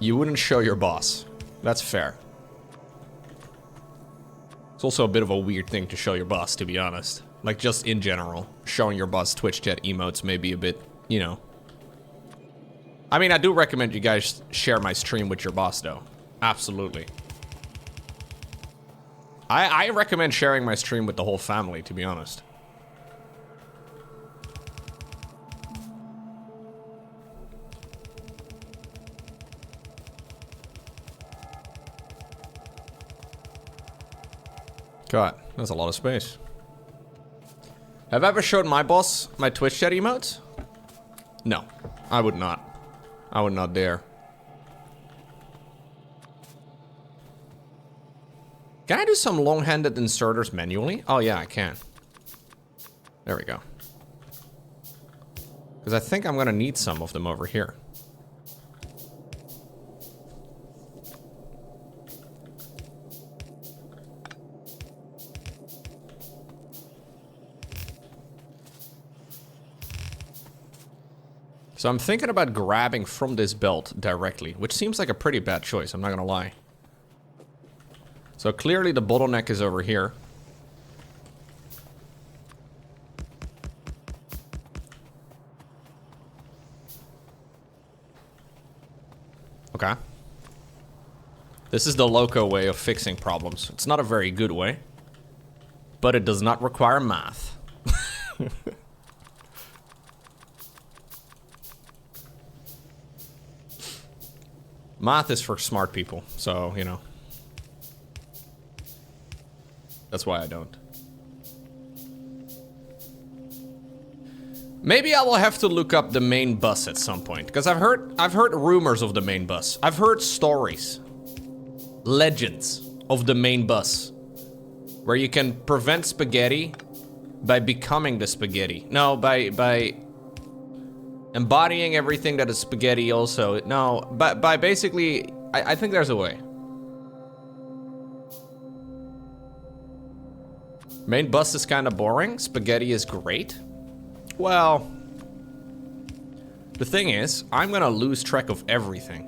You wouldn't show your boss. That's fair. It's also a bit of a weird thing to show your boss, to be honest. Like, just in general. Showing your boss Twitch chat emotes may be a bit, you know. I mean, I do recommend you guys share my stream with your boss, though. Absolutely. I recommend sharing my stream with the whole family, to be honest. God, that's a lot of space. Have I ever showed my boss my Twitch chat emotes? No, I would not. I would not dare. Can I do some long-handed inserters manually? Oh yeah, I can. There we go. Because I think I'm gonna need some of them over here. So I'm thinking about grabbing from this belt directly, which seems like a pretty bad choice, I'm not gonna lie. So clearly the bottleneck is over here. Okay. This is the Lowko way of fixing problems. It's not a very good way, but it does not require math. Math is for smart people, so, you know. That's why I don't. Maybe I will have to look up the main bus at some point, because I've heard rumors of the main bus. I've heard stories, legends of the main bus, where you can prevent spaghetti by becoming the spaghetti. No, by embodying everything that is spaghetti also. No, but by basically, I think there's a way. Main bus is kind of boring. Spaghetti is great. Well, the thing is, I'm gonna lose track of everything.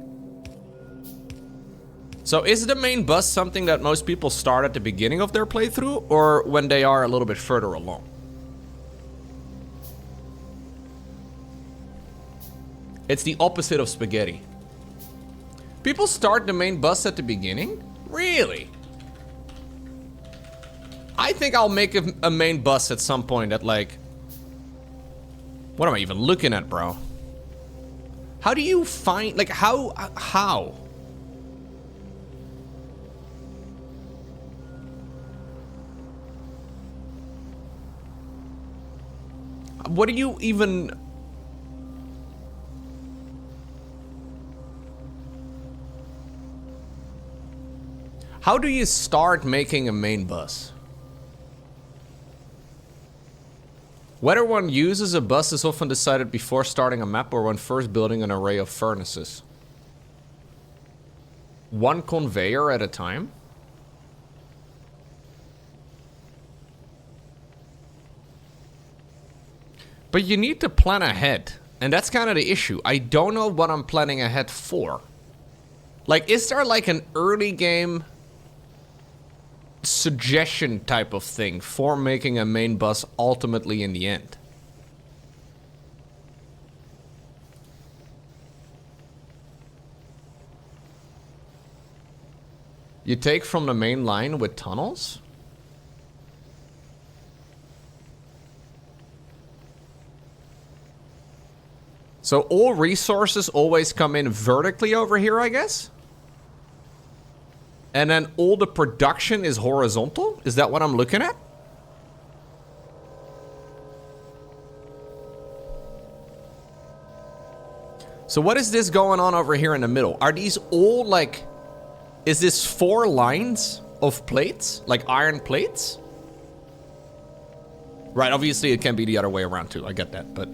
So is the main bus something that most people start at the beginning of their playthrough, or when they are a little bit further along? It's the opposite of spaghetti. People start the main bus at the beginning? Really? I think I'll make a main bus at some point at like... What am I even looking at, bro? How do you find... Like, how? What do you even... How do you start making a main bus? Whether one uses a bus is often decided before starting a map or when first building an array of furnaces. One conveyor at a time? But you need to plan ahead, and that's kind of the issue. I don't know what I'm planning ahead for. Like, is there like an early game suggestion type of thing for making a main bus ultimately in the end? You take from the main line with tunnels? So all resources always come in vertically over here, I guess? And then all the production is horizontal? Is that what I'm looking at? So what is this going on over here in the middle? Are these all like... Is this 4 lines of plates? Like iron plates? Right, obviously it can be the other way around too. I get that, but...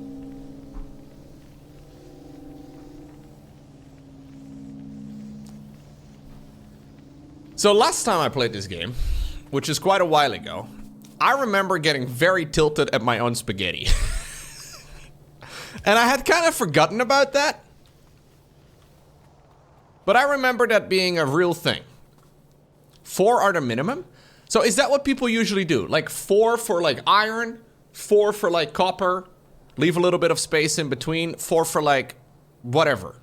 So last time I played this game, which is quite a while ago, I remember getting very tilted at my own spaghetti. And I had kind of forgotten about that. But I remember that being a real thing. 4 are the minimum. So is that what people usually do? Like 4 for like iron, 4 for like copper, leave a little bit of space in between, 4 for like whatever.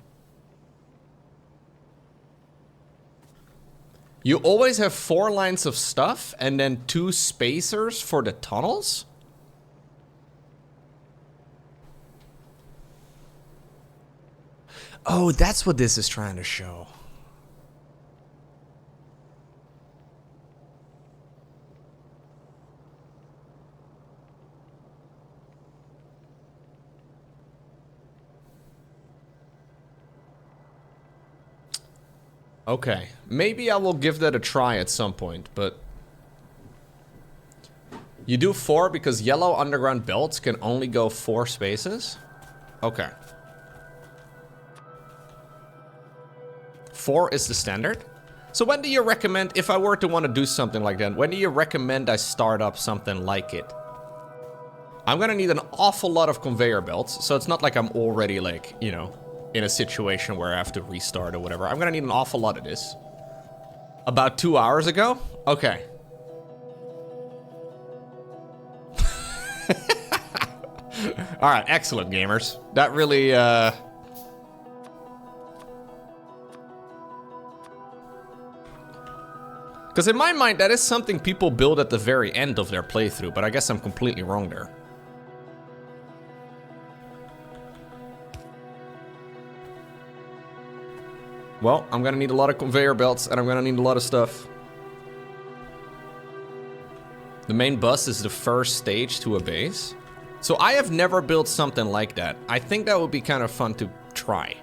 You always have 4 lines of stuff and then 2 spacers for the tunnels? Oh, that's what this is trying to show. Okay, maybe I will give that a try at some point, but... You do 4 because yellow underground belts can only go 4 spaces? Okay. 4 is the standard? So when do you recommend, if I were to want to do something like that, when do you recommend I start up something like it? I'm gonna need an awful lot of conveyor belts, so it's not like I'm already like, you know, in a situation where I have to restart or whatever. I'm gonna need an awful lot of this. About 2 hours ago? Okay. Alright, excellent gamers. That really, Because in my mind, that is something people build at the very end of their playthrough, but I guess I'm completely wrong there. Well, I'm gonna need a lot of conveyor belts, and I'm gonna need a lot of stuff. The main bus is the first stage to a base. So I have never built something like that. I think that would be kind of fun to try.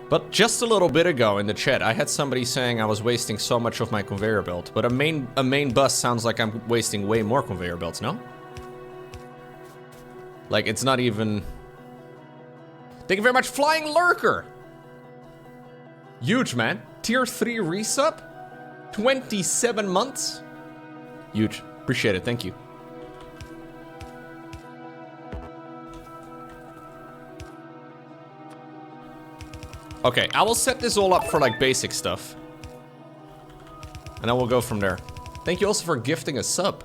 But just a little bit ago in the chat, I had somebody saying I was wasting so much of my conveyor belt. But a main bus sounds like I'm wasting way more conveyor belts, no? Like, it's not even... Thank you very much, Flying Lurker! Huge, man. Tier 3 resub? 27 months? Huge. Appreciate it, thank you. Okay, I will set this all up for like basic stuff. And then we'll go from there. Thank you also for gifting a sub.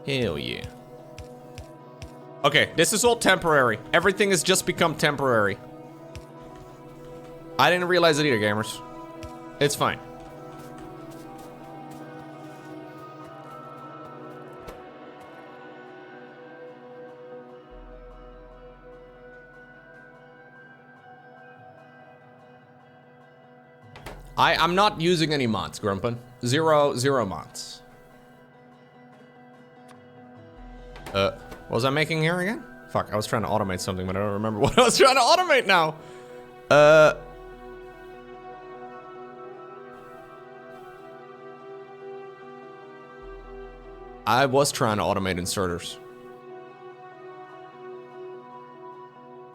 Hell yeah. Okay, this is all temporary. Everything has just become temporary. I didn't realize it either, gamers. It's fine. I'm not using any mods, Grumpin. Zero mods. What was I making here again? Fuck, I was trying to automate something, but I don't remember what I was trying to automate now. I was trying to automate inserters.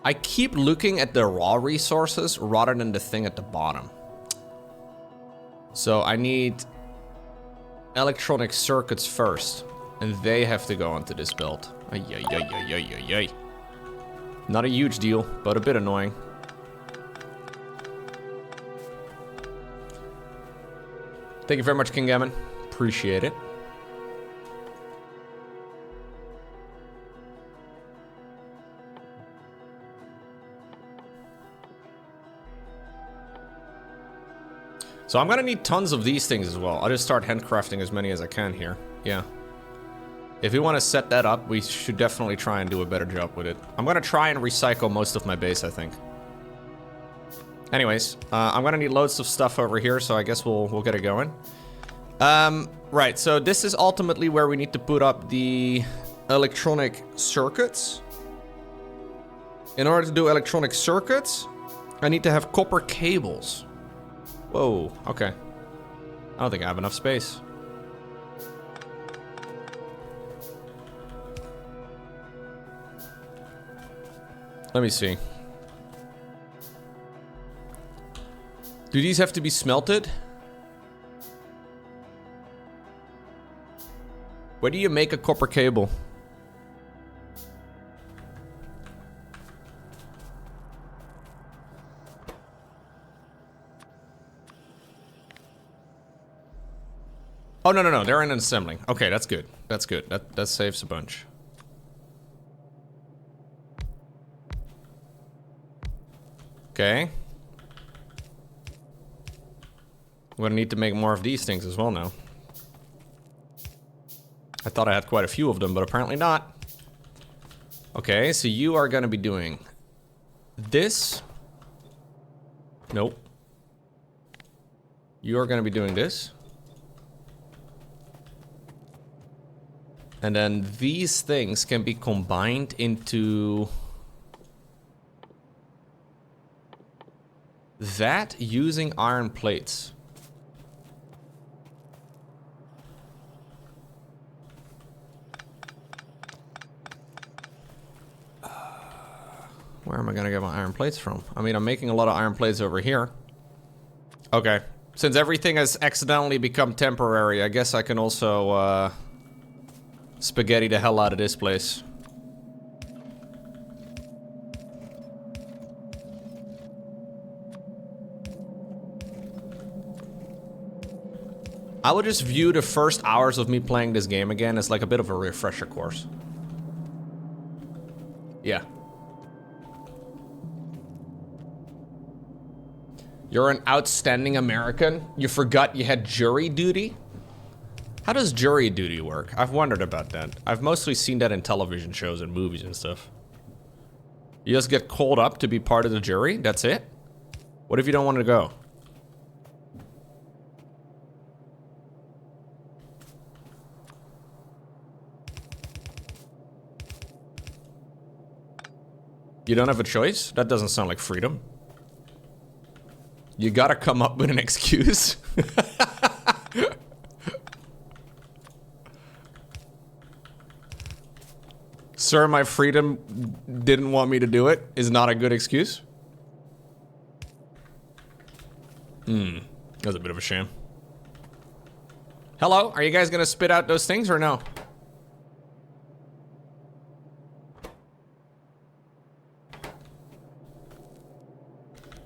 I keep looking at the raw resources rather than the thing at the bottom. So I need electronic circuits first, and they have to go onto this build. Ay, ay, ay, ay, ay, ay, ay. Not a huge deal, but a bit annoying. Thank you very much, King Gammon. Appreciate it. So I'm gonna need tons of these things as well. I'll just start handcrafting as many as I can here. Yeah. If we want to set that up, we should definitely try and do a better job with it. I'm gonna try and recycle most of my base, I think. Anyways, I'm gonna need loads of stuff over here, so I guess we'll get it going. Right, so this is ultimately where we need to put up the electronic circuits. In order to do electronic circuits, I need to have copper cables. Whoa, okay. I don't think I have enough space. Let me see. Do these have to be smelted? Where do you make a copper cable? Oh, no, no, no. They're in assembling. Okay, that's good. That's good. That saves a bunch. Okay. We're gonna need to make more of these things as well now. I thought I had quite a few of them, but apparently not. Okay, so you are gonna be doing this. Nope. You are gonna be doing this. And then these things can be combined into that using iron plates. Where am I gonna get my iron plates from? I mean, I'm making a lot of iron plates over here. Okay. Since everything has accidentally become temporary, I guess I can also, spaghetti the hell out of this place. I would just view the first hours of me playing this game again as like a bit of a refresher course. Yeah. You're an outstanding American? You forgot you had jury duty? How does jury duty work? I've wondered about that. I've mostly seen that in television shows and movies and stuff. You just get called up to be part of the jury? That's it? What if you don't want to go? You don't have a choice? That doesn't sound like freedom. You gotta come up with an excuse. Sir, my freedom didn't want me to do it is not a good excuse. That was a bit of a shame. Hello, are you guys gonna spit out those things or no?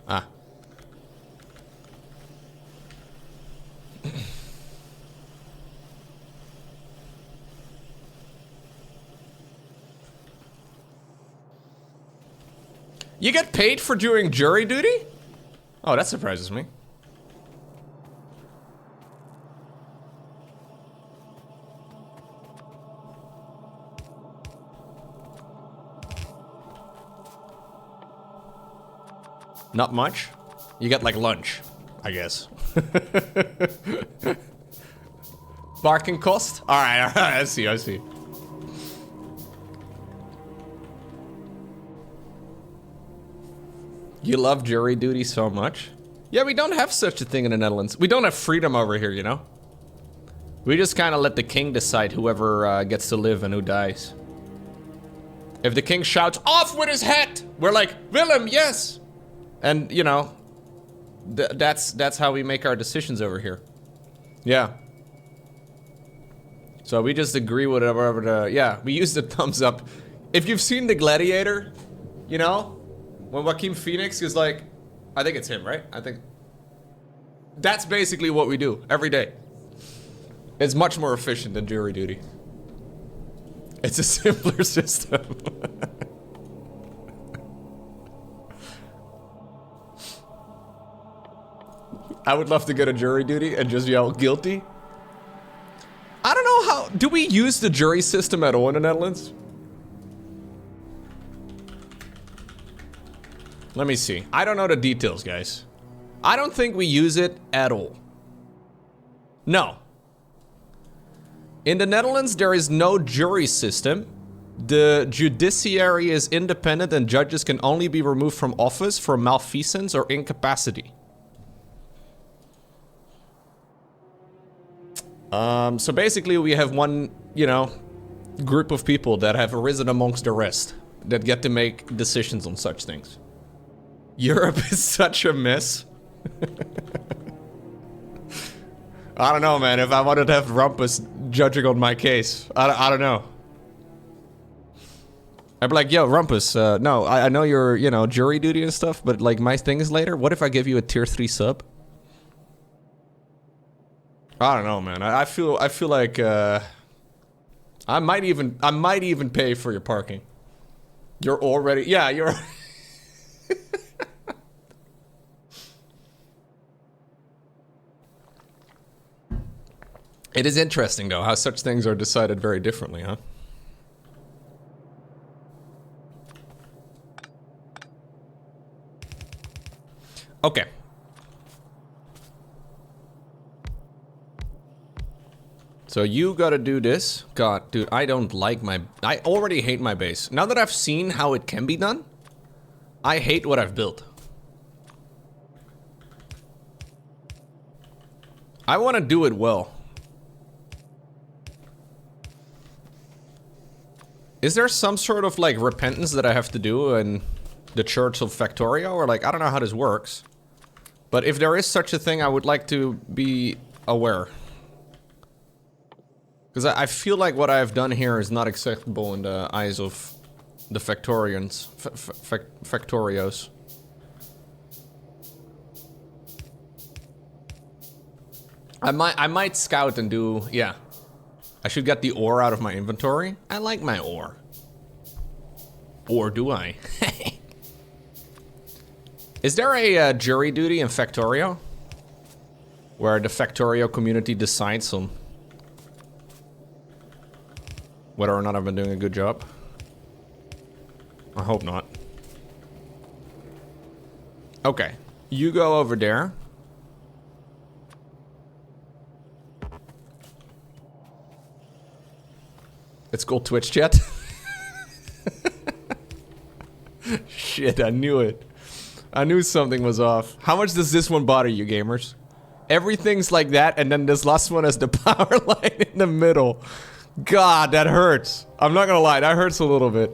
Ah. You get paid for doing jury duty? Oh, that surprises me. Not much. You get like lunch, I guess. Barking cost? Alright, I see, I see. You love jury duty so much? Yeah, we don't have such a thing in the Netherlands. We don't have freedom over here, you know? We just kind of let the king decide whoever gets to live and who dies. If the king shouts, "Off with his head!" We're like, "Willem, yes!" And, you know, that's how we make our decisions over here. Yeah. So we just agree with whatever the... Yeah, we use the thumbs up. If you've seen The Gladiator, you know, when Joaquin Phoenix is like... I think it's him, right? I think... That's basically what we do every day. It's much more efficient than jury duty. It's a simpler system. I would love to get a jury duty and just yell guilty. I don't know how... Do we use the jury system at all in the Netherlands? Let me see. I don't know the details, guys. I don't think we use it at all. No. In the Netherlands, there is no jury system. The judiciary is independent and judges can only be removed from office for malfeasance or incapacity. So basically we have one, you know, group of people that have arisen amongst the rest that get to make decisions on such things. Europe is such a mess. I don't know, man. If I wanted to have Rumpus judging on my case. I don't know. I'd be like, yo, Rumpus, no, I know you're, you know, jury duty and stuff, but like my thing is later. What if I give you a tier 3 sub? I don't know, man. I feel like I might even pay for your parking. You're already, yeah, you're. It is interesting though how such things are decided very differently, huh? Okay. So you gotta do this. God, dude, I don't like my... I already hate my base. Now that I've seen how it can be done, I hate what I've built. I want to do it well. Is there some sort of, like, repentance that I have to do in the Church of Factorio? Or, like, I don't know how this works. But if there is such a thing, I would like to be aware. Because I feel like what I have done here is not acceptable in the eyes of the Factorians. Factorios. I might scout and do... Yeah. I should get the ore out of my inventory. I like my ore. Or do I? Is there a jury duty in Factorio? Where the Factorio community decides on whether or not I've been doing a good job? I hope not. Okay, you go over there. It's called Twitch chat. Shit, I knew it. I knew something was off. How much does this one bother you, gamers? Everything's like that, and then this last one has the power line in the middle. God, that hurts. I'm not gonna lie, that hurts a little bit.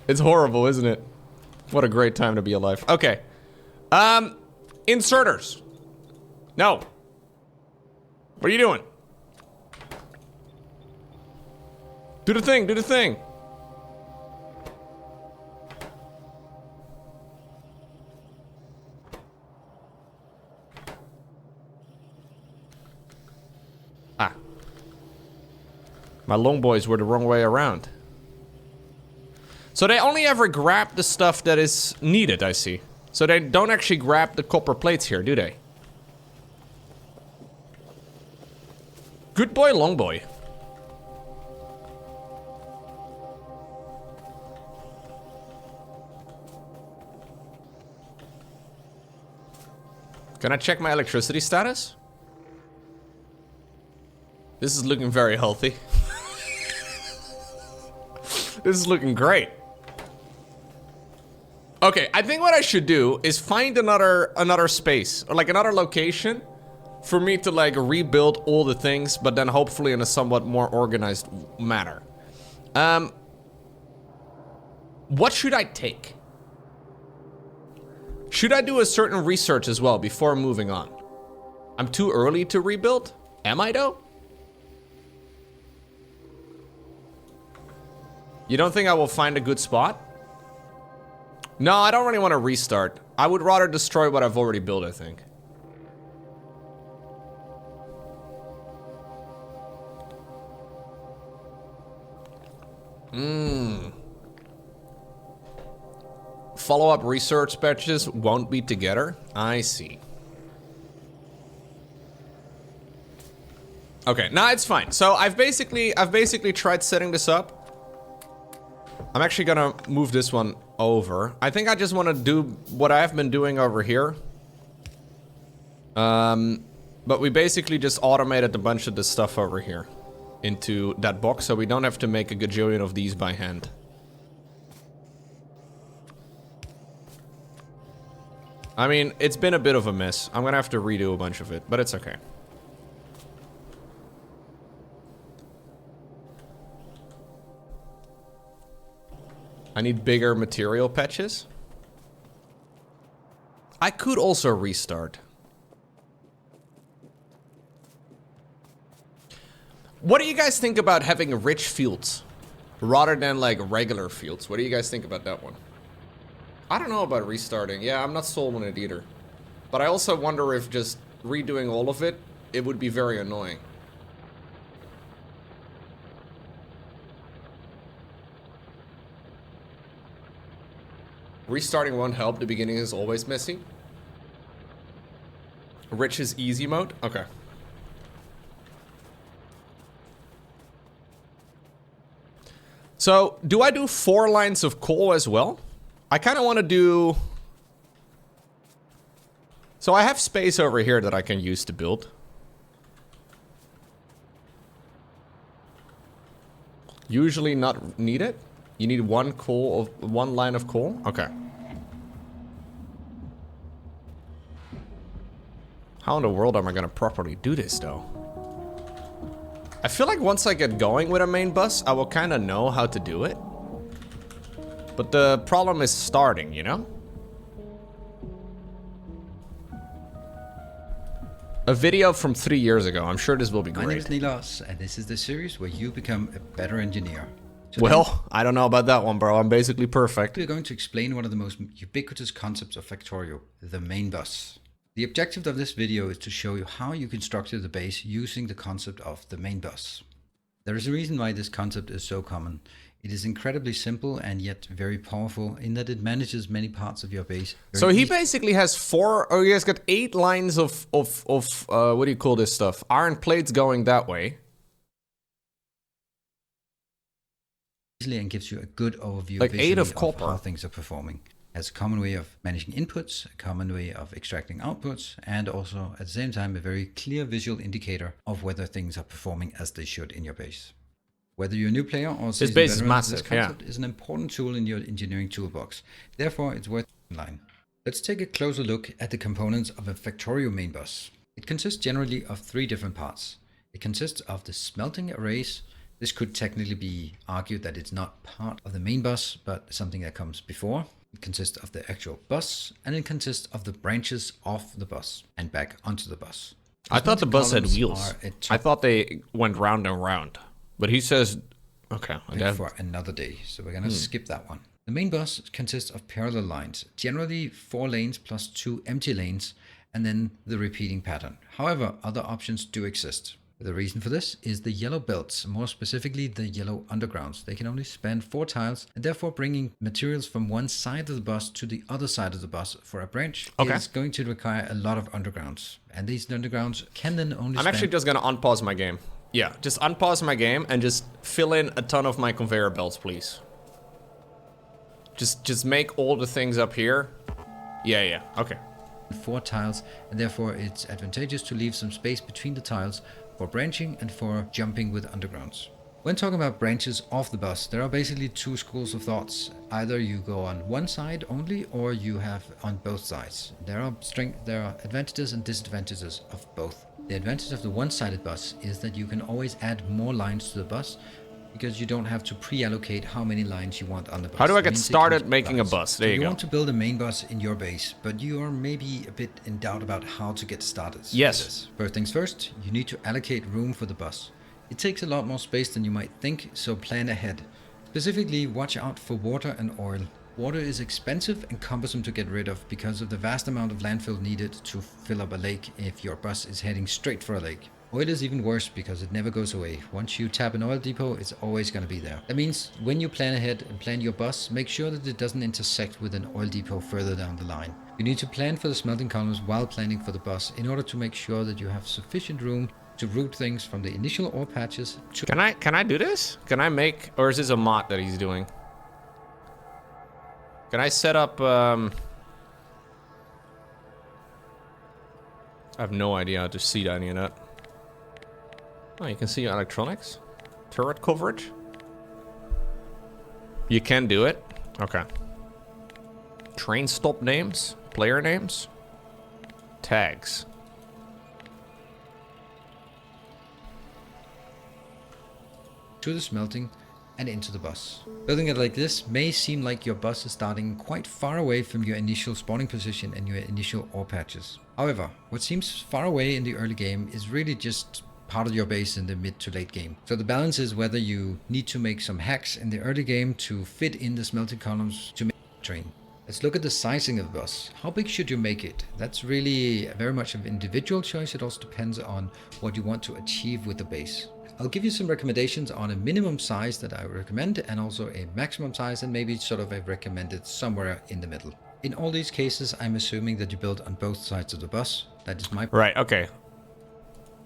It's horrible, isn't it? What a great time to be alive. Okay. Inserters. No. What are you doing? Do the thing, do the thing. Ah. My long boys were the wrong way around. So they only ever grab the stuff that is needed, I see. So they don't actually grab the copper plates here, do they? Good boy, long boy. Can I check my electricity status? This is looking very healthy. This is looking great. Okay, I think what I should do is find another space, or like another location for me to like rebuild all the things, but then hopefully in a somewhat more organized manner. What should I take? Should I do a certain research as well before moving on? I'm too early to rebuild? Am I though? You don't think I will find a good spot? No, I don't really want to restart. I would rather destroy what I've already built, I think. Follow-up research patches won't be together. I see. Okay, nah, it's fine. So I've basically tried setting this up. I'm actually gonna move this one over. I think I just want to do what I have been doing over here. But we basically just automated a bunch of this stuff over here into that box, so we don't have to make a gajillion of these by hand. I mean, it's been a bit of a mess. I'm gonna have to redo a bunch of it, but it's okay. I need bigger material patches. I could also restart. What do you guys think about having rich fields rather than like regular fields? What do you guys think about that one? I don't know about restarting. Yeah, I'm not sold on it either. But I also wonder if just redoing all of it, it would be very annoying. Restarting won't help. The beginning is always messy. Rich is easy mode? Okay. So, do I do 4 lines of coal as well? I kind of want to do... So I have space over here that I can use to build. Usually not needed. You need 1 line of coal? Okay. How in the world am I going to properly do this though? I feel like once I get going with a main bus, I will kind of know how to do it. But the problem is starting, you know? A video from 3 years ago. I'm sure this will be great. My name is Nilas, and this is the series where you become a better engineer. Today, well, I don't know about that one, bro. I'm basically perfect. We're going to explain one of the most ubiquitous concepts of Factorio, the main bus. The objective of this video is to show you how you can structure the base using the concept of the main bus. There is a reason why this concept is so common. It is incredibly simple and yet very powerful in that it manages many parts of your base. So he basically has 4, or he has got 8 lines of what do you call this stuff? Iron plates going that way. And gives you a good overview like 8 of copper. How things are performing. Has a common way of managing inputs, a common way of extracting outputs, and also at the same time a very clear visual indicator of whether things are performing as they should in your base. Whether you're a new player or this base is massive, this concept is an important tool in your engineering toolbox. Therefore, it's worth in line. Let's take a closer look at the components of a Factorio main bus. It consists generally of 3 different parts. It consists of the smelting arrays. This could technically be argued that it's not part of the main bus, but something that comes before. It consists of the actual bus, and it consists of the branches off the bus and back onto the bus. I thought the bus had wheels. I thought they went round and round. But he says, okay. For another day, so we're going to skip that one. The main bus consists of parallel lines, generally 4 lanes plus 2 empty lanes, and then the repeating pattern. However, other options do exist. The reason for this is the yellow belts, more specifically the yellow undergrounds. They can only span 4 tiles, and therefore bringing materials from one side of the bus to the other side of the bus for a branch is going to require a lot of undergrounds. And these undergrounds can then only I'm actually just going to unpause my game. Yeah, just unpause my game and just fill in a ton of my conveyor belts, please. Just make all the things up here. Yeah, okay. 4 tiles, and therefore it's advantageous to leave some space between the tiles for branching and for jumping with undergrounds. When talking about branches off the bus, there are basically 2 schools of thoughts. Either you go on one side only, or you have on both sides. There are advantages and disadvantages of both. The advantage of the one-sided bus is that you can always add more lines to the bus because you don't have to pre-allocate how many lines you want on the bus. How do I get started making a bus? There you go. You want to build a main bus in your base, but you are maybe a bit in doubt about how to get started. Yes. First things first, you need to allocate room for the bus. It takes a lot more space than you might think, so plan ahead. Specifically, watch out for water and oil. Water is expensive and cumbersome to get rid of because of the vast amount of landfill needed to fill up a lake if your bus is heading straight for a lake. Oil is even worse because it never goes away. Once you tap an oil depot, it's always going to be there. That means when you plan ahead and plan your bus, make sure that it doesn't intersect with an oil depot further down the line. You need to plan for the smelting columns while planning for the bus in order to make sure that you have sufficient room to route things from the initial ore patches to... Can I do this? Can I make... Or is this a mod that he's doing? Can I set up... I have no idea how to see any of that. Oh, you can see electronics. Turret coverage. You can do it. Okay. Train stop names. Player names. Tags. To the smelting and into the bus. Building it like this may seem like your bus is starting quite far away from your initial spawning position and your initial ore patches. However, what seems far away in the early game is really just part of your base in the mid to late game. So the balance is whether you need to make some hacks in the early game to fit in the smelting columns to make the train. Let's look at the sizing of the bus. How big should you make it? That's really very much of an individual choice. It also depends on what you want to achieve with the base. I'll give you some recommendations on a minimum size that I recommend and also a maximum size and maybe sort of a recommended somewhere in the middle. In all these cases, I'm assuming that you build on both sides of the bus. That is my... Right, okay.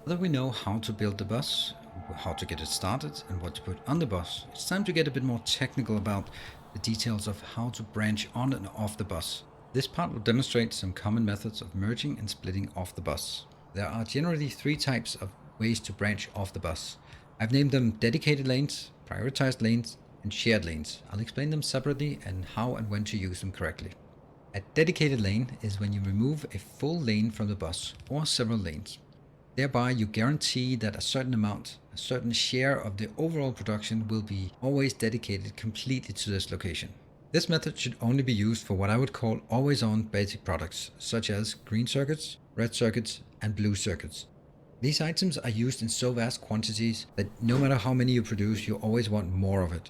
Now that we know how to build the bus, how to get it started and what to put on the bus, it's time to get a bit more technical about the details of how to branch on and off the bus. This part will demonstrate some common methods of merging and splitting off the bus. There are generally 3 types of ways to branch off the bus. I've named them dedicated lanes, prioritized lanes, and shared lanes. I'll explain them separately and how and when to use them correctly. A dedicated lane is when you remove a full lane from the bus or several lanes. Thereby you guarantee that a certain share of the overall production will be always dedicated completely to this location. This method should only be used for what I would call always on basic products, such as green circuits, red circuits, and blue circuits. These items are used in so vast quantities that no matter how many you produce, you always want more of it.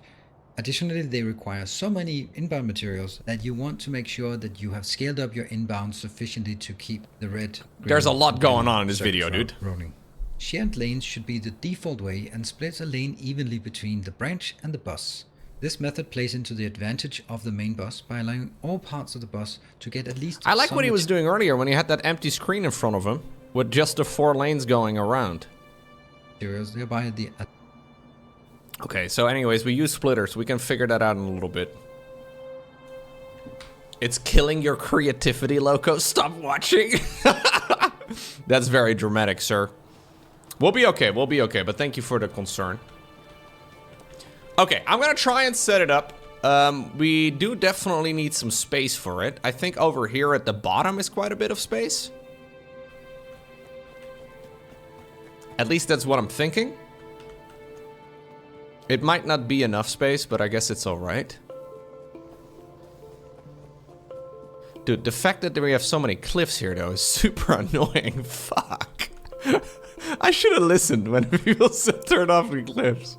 Additionally, they require so many inbound materials that you want to make sure that you have scaled up your inbound sufficiently to keep the red, green, there's a lot going on in this video, dude. Rolling. Shared lanes should be the default way and splits a lane evenly between the branch and the bus. This method plays into the advantage of the main bus by allowing all parts of the bus to get at least... I like what he was doing earlier when he had that empty screen in front of him with just the 4 lanes going around. Materials, thereby the... Okay, so anyways, we use splitters. We can figure that out in a little bit. It's killing your creativity, Lowko. Stop watching. That's very dramatic, sir. We'll be okay, but thank you for the concern. Okay, I'm gonna try and set it up. We do definitely need some space for it. I think over here at the bottom is quite a bit of space. At least that's what I'm thinking. It might not be enough space, but I guess it's alright. Dude, the fact that we have so many cliffs here, though, is super annoying. Fuck. I should have listened when people said turn off the cliffs.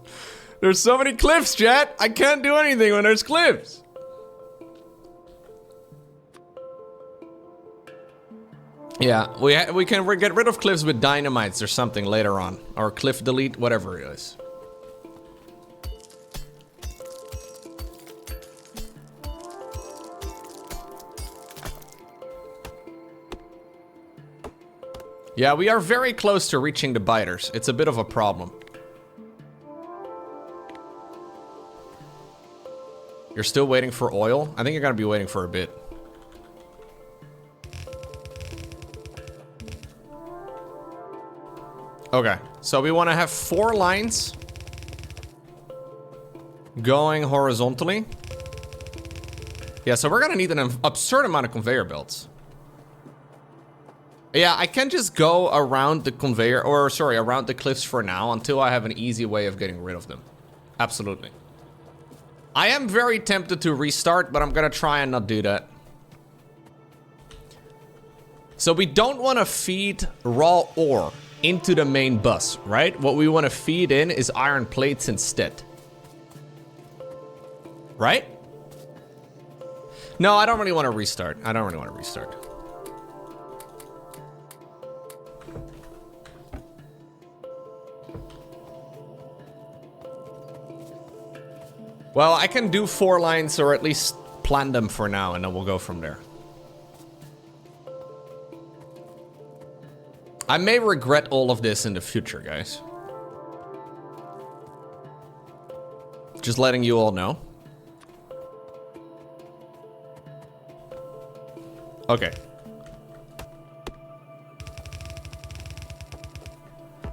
There's so many cliffs, chat. I can't do anything when there's cliffs. Yeah, we can get rid of cliffs with dynamites or something later on. Or cliff delete, whatever it is. Yeah, we are very close to reaching the biters. It's a bit of a problem. You're still waiting for oil? I think you're gonna be waiting for a bit. Okay, so we want to have 4 lines going horizontally. Yeah, so we're gonna need an absurd amount of conveyor belts. Yeah, I can just go around the conveyor, or sorry, around the cliffs for now until I have an easy way of getting rid of them. Absolutely. I am very tempted to restart, but I'm gonna try and not do that. So we don't want to feed raw ore into the main bus, right? What we want to feed in is iron plates instead. Right? No, I don't really want to restart. I don't really want to restart. Well, I can do 4 lines or at least plan them for now and then we'll go from there. I may regret all of this in the future, guys. Just letting you all know. Okay.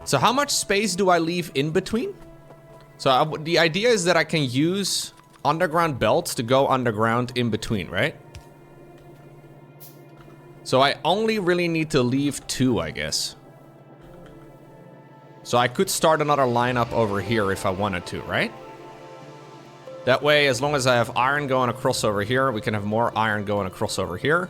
So how much space do I leave in between? So the idea is that I can use underground belts to go underground in between, right? So I only really need to leave 2, I guess. So I could start another lineup over here if I wanted to, right? That way, as long as I have iron going across over here, we can have more iron going across over here.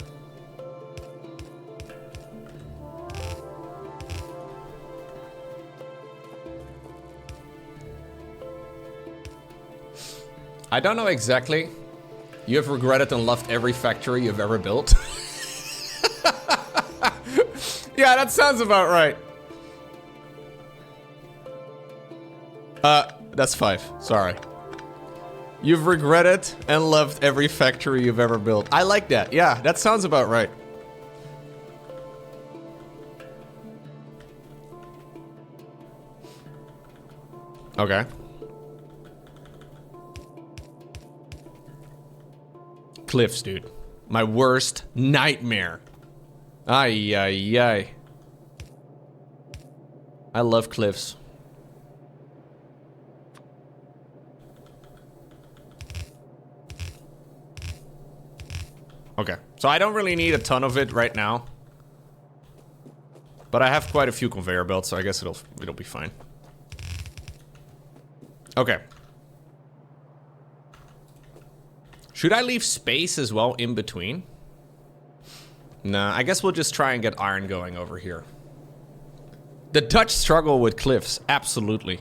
I don't know exactly. You have regretted and loved every factory you've ever built. Yeah, that sounds about right. That's 5. Sorry. You've regretted and loved every factory you've ever built. I like that. Yeah, that sounds about right. Okay. Cliffs, dude. My worst nightmare. Ay, ay, ay. I love cliffs. Okay, so I don't really need a ton of it right now. But I have quite a few conveyor belts, so I guess it'll be fine. Okay. Should I leave space as well in between? Nah, I guess we'll just try and get iron going over here. The Dutch struggle with cliffs, absolutely.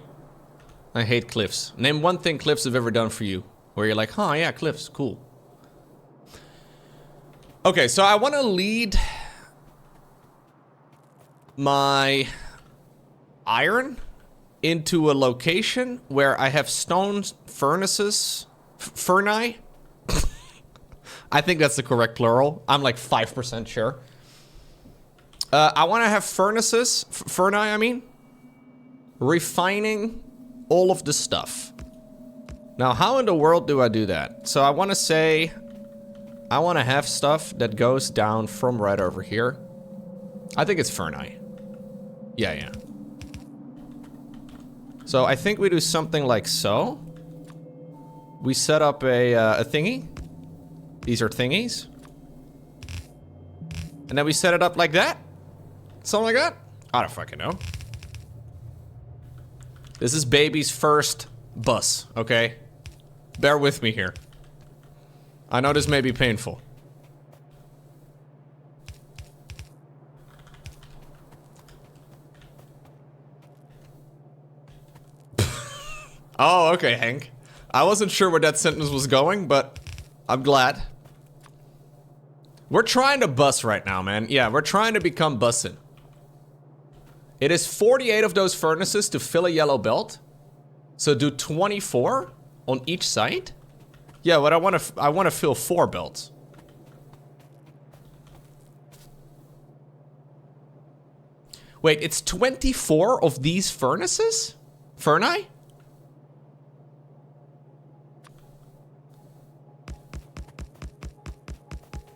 I hate cliffs. Name one thing cliffs have ever done for you, where you're like, huh, yeah, cliffs, cool. Okay, so I want to lead my iron into a location where I have stone furnaces, furnace. I think that's the correct plural. I'm like 5% sure. I want to have furnaces, furnace I mean, refining all of the stuff. Now, how in the world do I do that? So I want to say, I want to have stuff that goes down from right over here. I think it's furnace. Yeah, yeah. So I think we do something like so. We set up a thingy. These are thingies. And then we set it up like that. Something like that. I don't fucking know. This is baby's first bus, okay? Bear with me here. I know this may be painful. Oh, okay, Hank. I wasn't sure where that sentence was going, but I'm glad. We're trying to bus right now, man. Yeah, we're trying to become bussin'. It is 48 of those furnaces to fill a yellow belt. So do 24 on each side? Yeah, what I want to fill 4 belts. Wait, it's 24 of these furnaces? Furnace?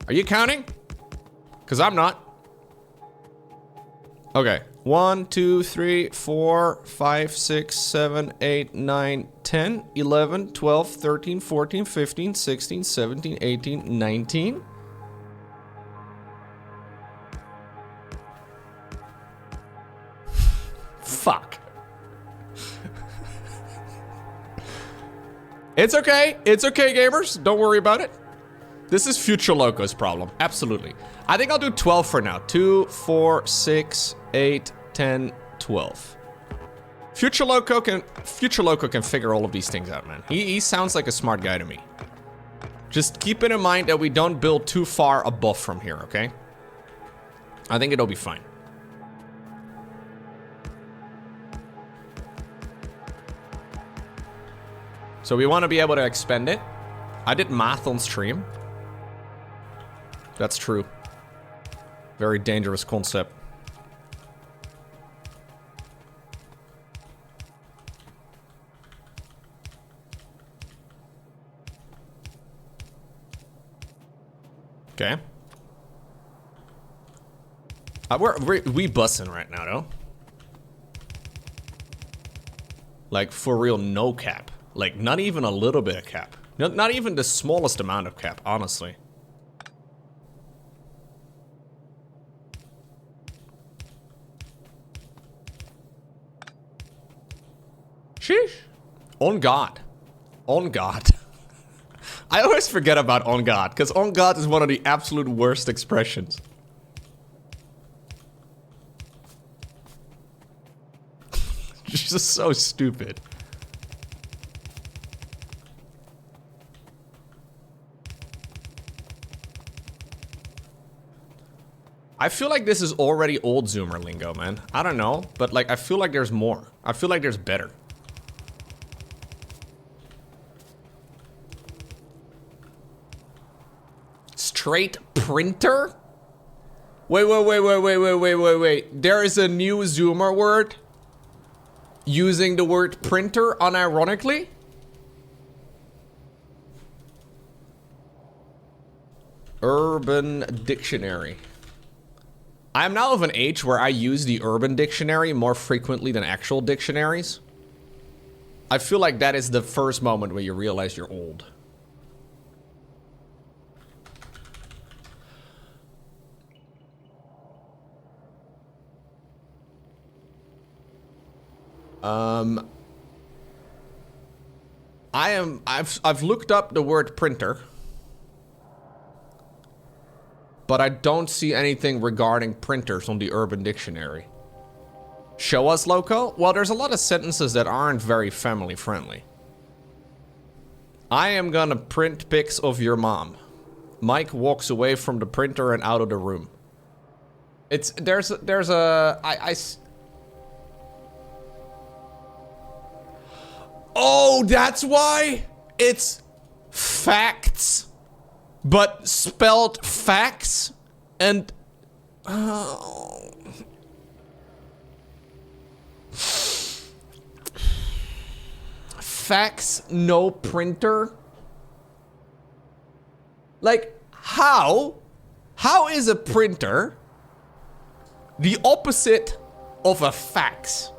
Are you counting? Because I'm not. Okay. 1, 2, 3, 4, 5, 6, 7, 8, 9, 10, 11, 12, 13, 14, 15, 16, 17, 18, 19. Fuck. It's okay. It's okay, gamers. Don't worry about it. This is future Lowko's problem. Absolutely. I think I'll do 12 for now. 2, 4, 6, 8, 10, 12. Future Lowko can figure all of these things out, man. He sounds like a smart guy to me. Just keep it in mind that we don't build too far above from here, okay? I think it'll be fine. So we want to be able to expend it. I did math on stream. That's true. Very dangerous concept. Okay. We bussin' right now, though. Like, for real, no cap. Like, not even a little bit of cap. Not even the smallest amount of cap, honestly. Sheesh. On God. On God. I always forget about on God, because on God is one of the absolute worst expressions. It's just so stupid. I feel like this is already old Zoomer lingo, man. I don't know, but like, I feel like there's more. I feel like there's better. Straight printer? Wait. There is a new Zoomer word using the word printer unironically? Urban Dictionary. I am now of an age where I use the Urban Dictionary more frequently than actual dictionaries. I feel like that is the first moment where you realize you're old. I've looked up the word printer, but I don't see anything regarding printers on the Urban Dictionary. Show us, Lowko? Well, there's a lot of sentences that aren't very family friendly. I am gonna print pics of your mom. Mike walks away from the printer and out of the room. Oh, that's why it's facts, but spelled facts and fax no printer. Like, how is a printer the opposite of a fax?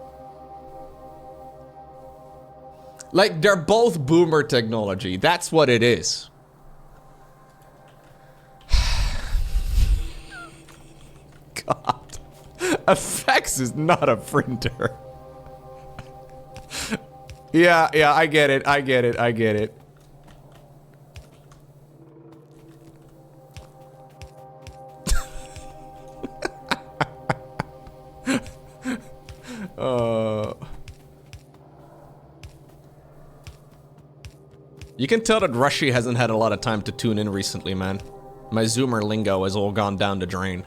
Like, they're both boomer technology. That's what it is. God. A fax is not a printer. Yeah, I get it. You can tell that Rushy hasn't had a lot of time to tune in recently, man. My Zoomer lingo has all gone down the drain.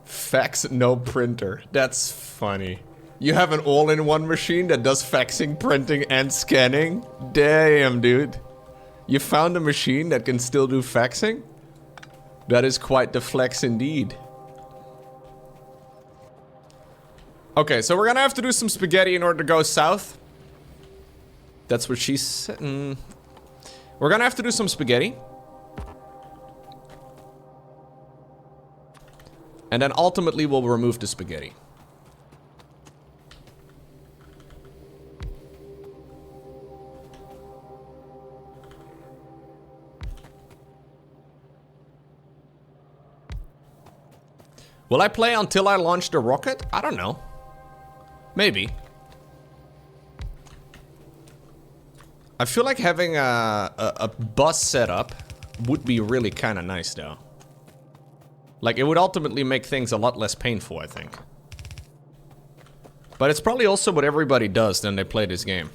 Fax no printer. That's funny. You have an all-in-one machine that does faxing, printing, and scanning? Damn, dude. You found a machine that can still do faxing? That is quite the flex indeed. Okay, so we're gonna have to do some spaghetti in order to go south. That's what she's said. We're gonna have to do some spaghetti. And then ultimately we'll remove the spaghetti. Will I play until I launch the rocket? I don't know. Maybe. I feel like having a bus setup would be really kind of nice, though. Like, it would ultimately make things a lot less painful, I think. But it's probably also what everybody does when they play this game.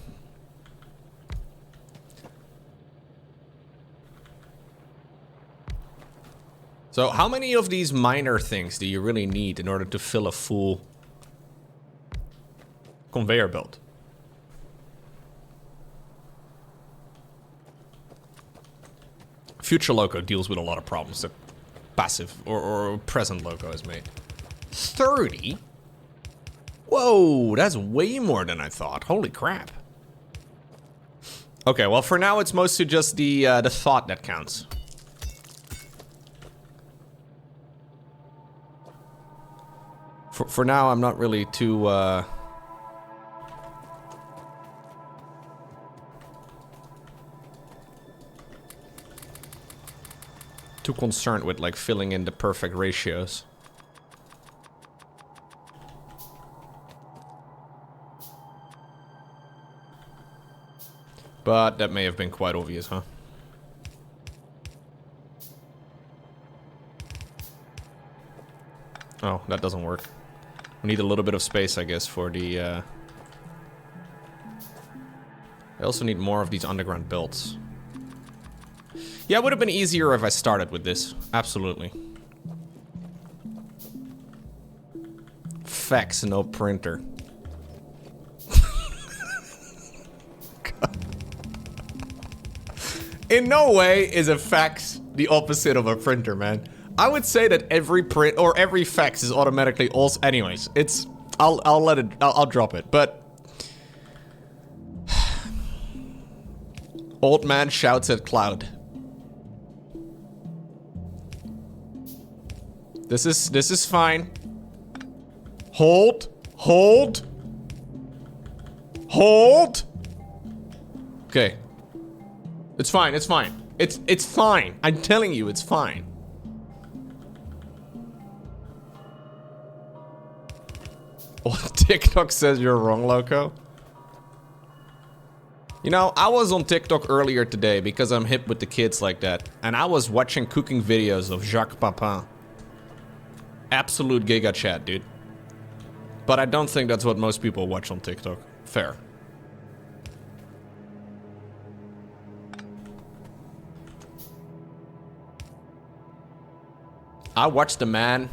So, how many of these minor things do you really need in order to fill a full conveyor belt? Future Lowko deals with a lot of problems that passive or present Lowko has made. 30? Whoa, that's way more than I thought. Holy crap. Okay, well for now it's mostly just the thought that counts. For now I'm not really too too concerned with like filling in the perfect ratios. But that may have been quite obvious, huh? Oh, that doesn't work. We need a little bit of space, I guess, for the I also need more of these underground builds. Yeah, it would have been easier if I started with this. Absolutely. Fax, no printer. In no way is a fax the opposite of a printer, man. I would say that every print or every fax is automatically also. Anyways, it's. I'll let it. I'll drop it. But old man shouts at cloud. This is fine. Hold. Okay. It's fine. It's fine. I'm telling you, it's fine. Oh, TikTok says you're wrong, Lowko. You know, I was on TikTok earlier today because I'm hip with the kids like that. And I was watching cooking videos of Jacques Papin. Absolute giga chat, dude. But I don't think that's what most people watch on TikTok. Fair. I watched the man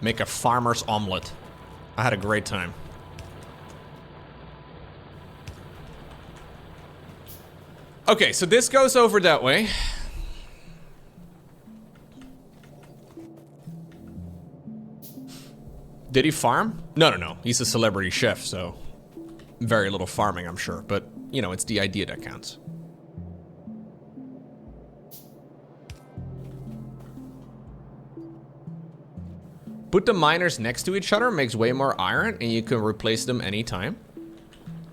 make a farmer's omelet. I had a great time. Okay, so this goes over that way. Did he farm? No. He's a celebrity chef, so very little farming, I'm sure. But, you know, it's the idea that counts. Put the miners next to each other, makes way more iron, and you can replace them anytime.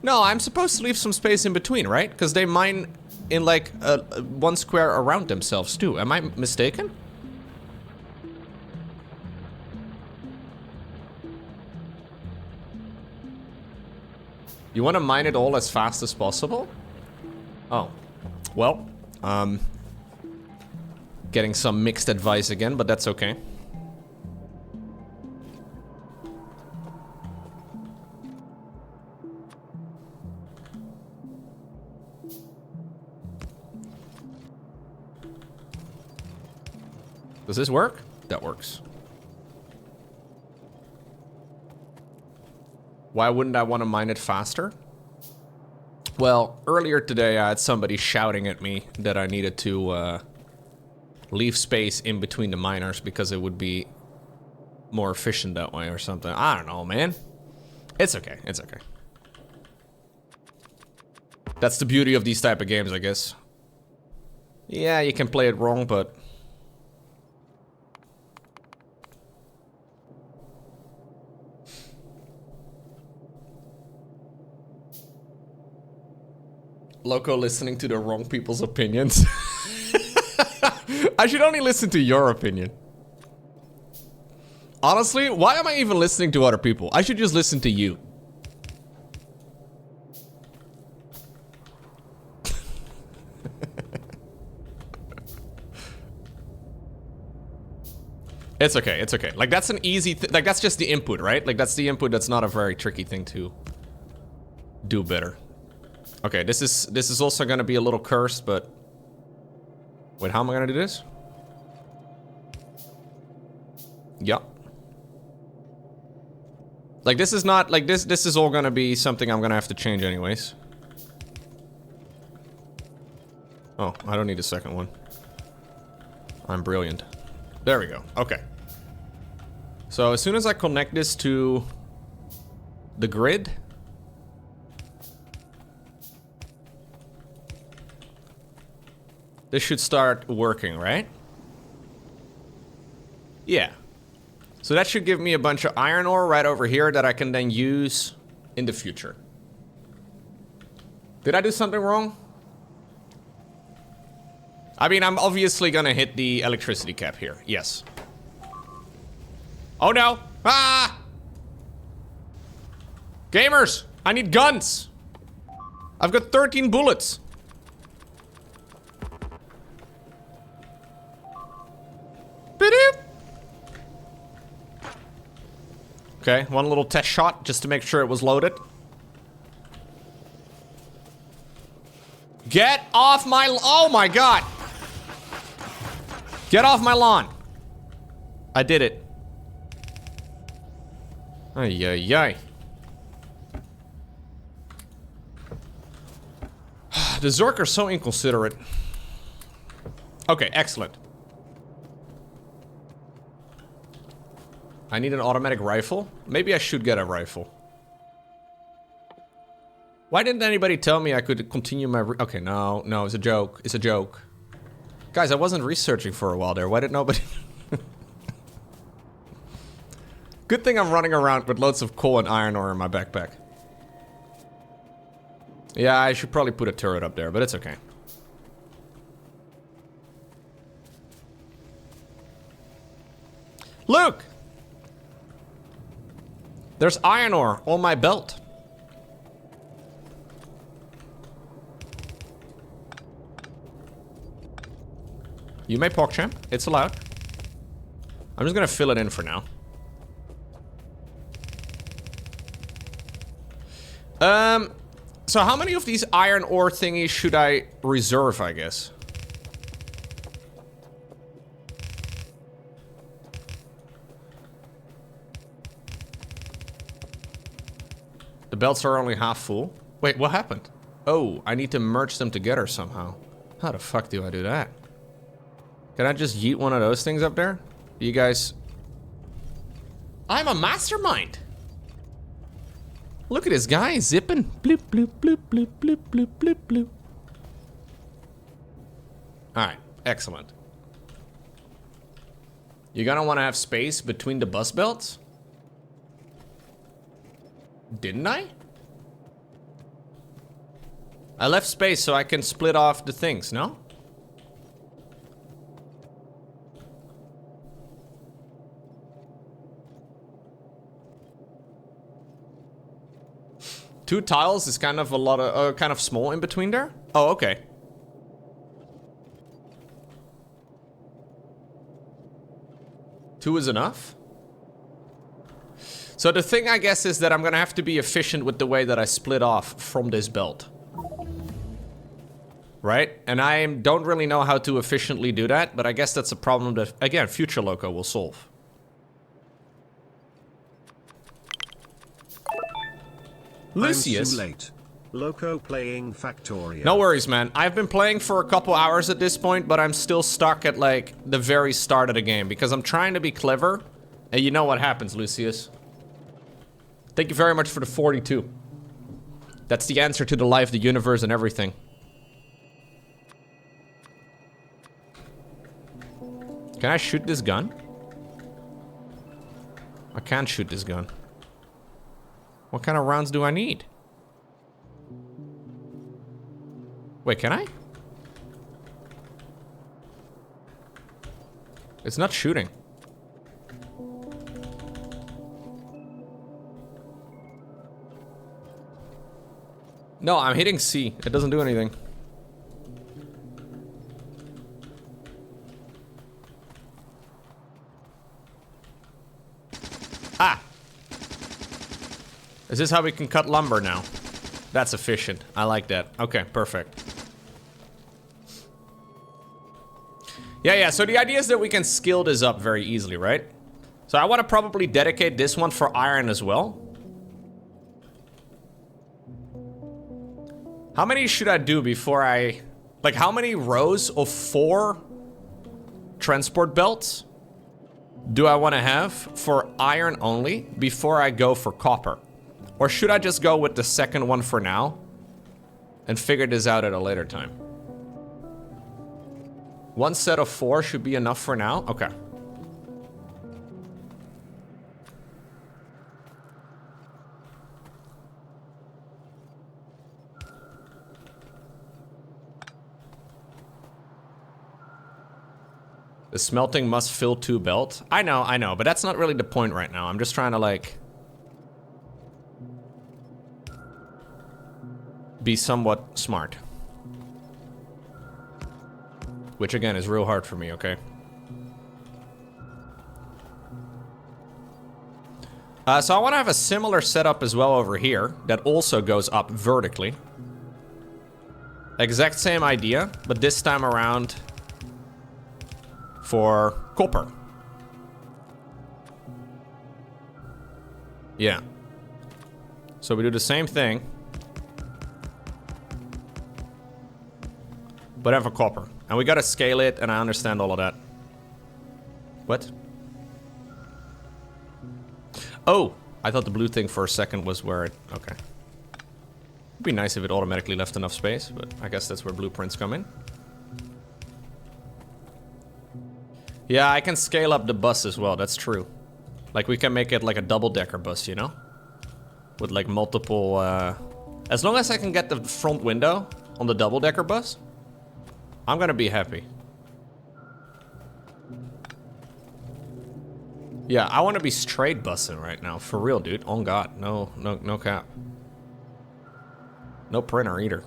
No, I'm supposed to leave some space in between, right? Because they mine in like one square around themselves too. Am I mistaken? You want to mine it all as fast as possible? Oh, well, getting some mixed advice again, but that's okay. Does this work? That works. Why wouldn't I want to mine it faster? Well, earlier today I had somebody shouting at me that I needed to leave space in between the miners because it would be more efficient that way or something. I don't know, man. It's okay. It's okay. That's the beauty of these type of games, I guess. Yeah, you can play it wrong, but... Lowko listening to the wrong people's opinions. I should only listen to your opinion. Honestly, why am I even listening to other people? I should just listen to you. It's okay, it's okay. Like, that's an easy like, that's just the input, right? Like, that's the input. That's not a very tricky thing to do better. Okay, this is also gonna be a little cursed, but... Wait, how am I gonna do this? Yup. Like, this is not... Like, this is all gonna be something I'm gonna have to change anyways. Oh, I don't need a second one. I'm brilliant. There we go. Okay. So, as soon as I connect this to... the grid... this should start working, right? Yeah. So that should give me a bunch of iron ore right over here that I can then use in the future. Did I do something wrong? I mean, I'm obviously gonna hit the electricity cap here. Yes. Oh no! Ah! Gamers! I need guns! I've got 13 bullets. Okay, one little test shot just to make sure it was loaded. Get off my... Oh my god! Get off my lawn! I did it. Ay, ay, ay. The Zork are so inconsiderate. Okay, excellent. I need an automatic rifle. Maybe I should get a rifle. Why didn't anybody tell me I could continue my... Okay, no, it's a joke. It's a joke. Guys, I wasn't researching for a while there. Why did nobody... Good thing I'm running around with loads of coal and iron ore in my backpack. Yeah, I should probably put a turret up there, but it's okay. Look! There's iron ore on my belt. You may PogChamp. It's allowed. I'm just gonna fill it in for now. So how many of these iron ore thingies should I reserve, I guess? The belts are only half full. Wait, what happened? Oh, I need to merge them together somehow. How the fuck do I do that? Can I just yeet one of those things up there? You guys... I'm a mastermind! Look at this guy zipping. Bloop, bloop, bloop, bloop, bloop, bloop, bloop, bloop. Alright, excellent. You're gonna want to have space between the bus belts? Didn't I? I left space so I can split off the things, no? Two tiles is kind of a lot of, kind of small in between there? Oh, okay. Two is enough? So the thing, I guess, is that I'm gonna have to be efficient with the way that I split off from this belt. Right? And I don't really know how to efficiently do that, but I guess that's a problem that, again, future Lowko will solve. Lucius. I'm too late. Lowko playing Factorio. No worries, man. I've been playing for a couple hours at this point, but I'm still stuck at, like, the very start of the game because I'm trying to be clever. And you know what happens, Lucius. Thank you very much for the 42. That's the answer to the life, the universe, and everything. Can I shoot this gun? I can't shoot this gun. What kind of rounds do I need? Wait, can I? It's not shooting. No, I'm hitting C. It doesn't do anything. Ah! Is this how we can cut lumber now? That's efficient. I like that. Okay, perfect. Yeah, so the idea is that we can skill this up very easily, right? So I want to probably dedicate this one for iron as well. How many should I do before I... Like, how many rows of 4 transport belts do I want to have for iron only before I go for copper? Or should I just go with the second one for now and figure this out at a later time? One set of 4 should be enough for now? Okay. The smelting must fill 2 belts. I know, but that's not really the point right now. I'm just trying to, like, be somewhat smart. Which, again, is real hard for me, okay? So I want to have a similar setup as well over here that also goes up vertically. Exact same idea, but this time around for copper. Yeah. So we do the same thing, but then for copper. And we gotta scale it, and I understand all of that. What? Oh! I thought the blue thing for a second was where it... Okay. It'd be nice if it automatically left enough space, but I guess that's where blueprints come in. Yeah, I can scale up the bus as well, that's true. Like, we can make it like a double-decker bus, you know? With like multiple... As long as I can get the front window on the double-decker bus, I'm gonna be happy. Yeah, I want to be straight bussing right now, for real, dude. On God, no cap. No printer either.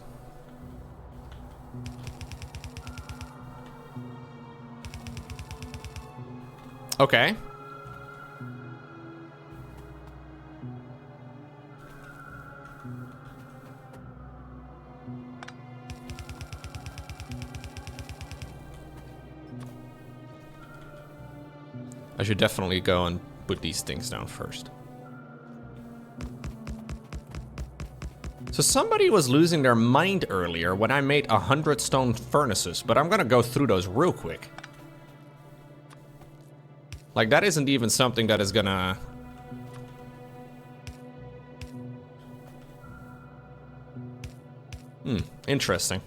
Okay. I should definitely go and put these things down first. So somebody was losing their mind earlier when I made 100 stone furnaces, but I'm gonna go through those real quick. Like, that isn't even something that is gonna... Interesting.